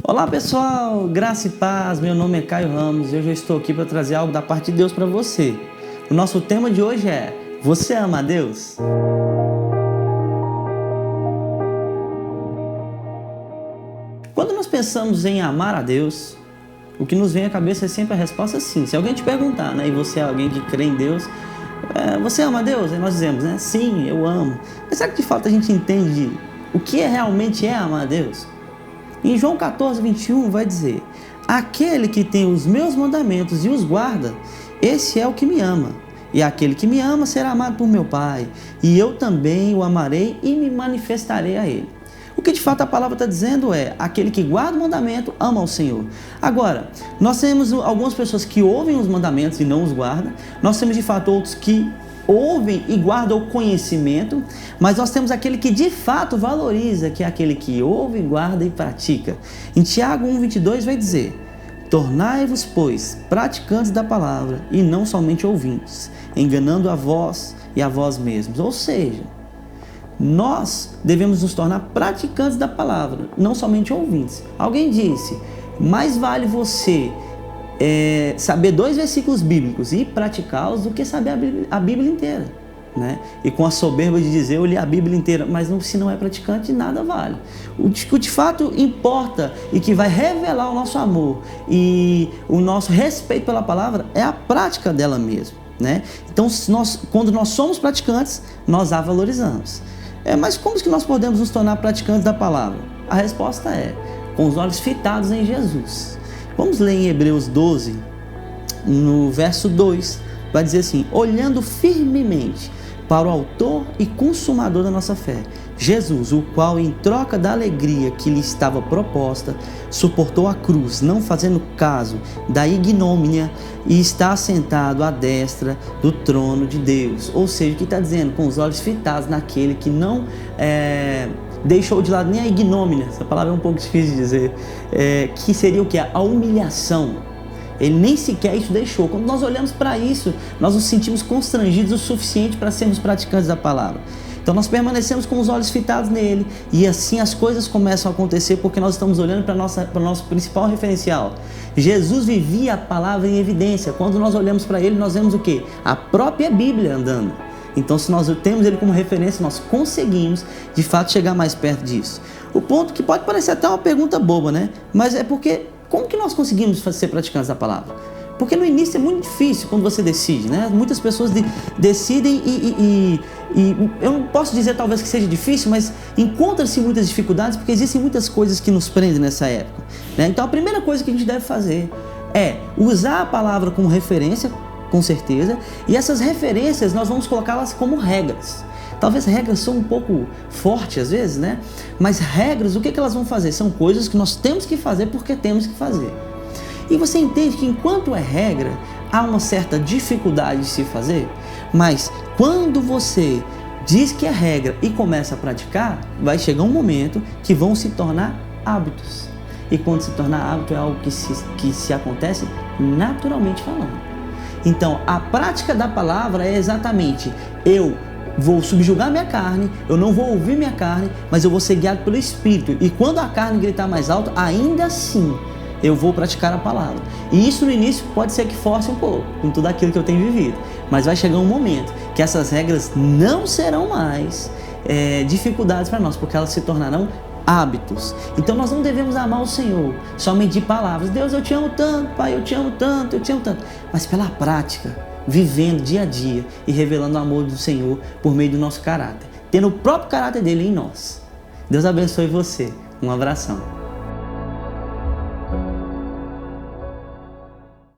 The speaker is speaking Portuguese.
Olá pessoal, graça e paz, meu nome é Caio Ramos e hoje eu estou aqui para trazer algo da parte de Deus para você. O nosso tema de hoje é: você ama a Deus? Quando nós pensamos em amar a Deus, o que nos vem à cabeça é sempre a resposta sim. Se alguém te perguntar, e você é alguém que crê em Deus, você ama a Deus? Aí nós dizemos, sim, eu amo. Mas será que de fato a gente entende o que realmente é amar a Deus? Em João 14, 21 vai dizer: aquele que tem os meus mandamentos e os guarda, esse é o que me ama. E aquele que me ama será amado por meu Pai, e eu também o amarei e me manifestarei a ele. O que de fato a palavra está dizendo é: aquele que guarda o mandamento ama o Senhor. Agora, nós temos algumas pessoas que ouvem os mandamentos e não os guardam. Nós temos de fato outros que ouvem e guardam o conhecimento, mas nós temos aquele que de fato valoriza, que é aquele que ouve, guarda e pratica. Em Tiago 1,22 vai dizer: tornai-vos, pois, praticantes da palavra e não somente ouvintes, enganando a vós e a vós mesmos. Ou seja, nós devemos nos tornar praticantes da palavra, não somente ouvintes. Alguém disse: mais vale você saber 2 versículos bíblicos e praticá-los do que saber a Bíblia inteira, E com a soberba de dizer: eu li a Bíblia inteira, mas se não é praticante, nada vale. O que de fato importa e que vai revelar o nosso amor e o nosso respeito pela palavra é a prática dela mesmo, Então, quando nós somos praticantes, nós a valorizamos. Mas como que nós podemos nos tornar praticantes da palavra? A resposta é: com os olhos fitados em Jesus. Vamos ler em Hebreus 12, no verso 2, vai dizer assim: olhando firmemente para o autor e consumador da nossa fé, Jesus, o qual em troca da alegria que lhe estava proposta, suportou a cruz, não fazendo caso da ignomínia, e está assentado à destra do trono de Deus. Ou seja, o que está dizendo? Com os olhos fitados naquele que não deixou de lado nem a ignomínia, essa palavra é um pouco difícil de dizer, que seria o que? A humilhação. Ele nem sequer isso deixou. Quando nós olhamos para isso, nós nos sentimos constrangidos o suficiente para sermos praticantes da palavra. Então nós permanecemos com os olhos fitados nele, e assim as coisas começam a acontecer, porque nós estamos olhando para o nosso principal referencial. Jesus vivia a palavra em evidência. Quando nós olhamos para ele, nós vemos o quê? A própria Bíblia andando. Então, se nós temos ele como referência, nós conseguimos de fato chegar mais perto disso. O ponto que pode parecer até uma pergunta boba, Mas é porque, como que nós conseguimos ser praticantes da palavra? Porque no início é muito difícil quando você decide, Muitas pessoas decidem e eu não posso dizer talvez que seja difícil, mas encontra-se muitas dificuldades porque existem muitas coisas que nos prendem nessa época, Então a primeira coisa que a gente deve fazer é usar a palavra como referência, com certeza, e essas referências nós vamos colocá-las como regras. Talvez regras são um pouco fortes às vezes, Mas regras, o que elas vão fazer? São coisas que nós temos que fazer porque temos que fazer. E você entende que enquanto é regra, há uma certa dificuldade de se fazer, mas quando você diz que é regra e começa a praticar, vai chegar um momento que vão se tornar hábitos. E quando se tornar hábito é algo que se acontece naturalmente falando. Então, a prática da palavra é exatamente: eu vou subjugar minha carne, eu não vou ouvir minha carne, mas eu vou ser guiado pelo Espírito. E quando a carne gritar mais alto, ainda assim eu vou praticar a palavra. E isso no início pode ser que force um pouco, com tudo aquilo que eu tenho vivido. Mas vai chegar um momento que essas regras não serão mais dificuldades para nós, porque elas se tornarão hábitos. Então nós não devemos amar o Senhor somente de palavras: Deus, eu te amo tanto, Pai, eu te amo tanto, eu te amo tanto. Mas pela prática, vivendo dia a dia e revelando o amor do Senhor por meio do nosso caráter, tendo o próprio caráter dele em nós. Deus abençoe você. Um abração.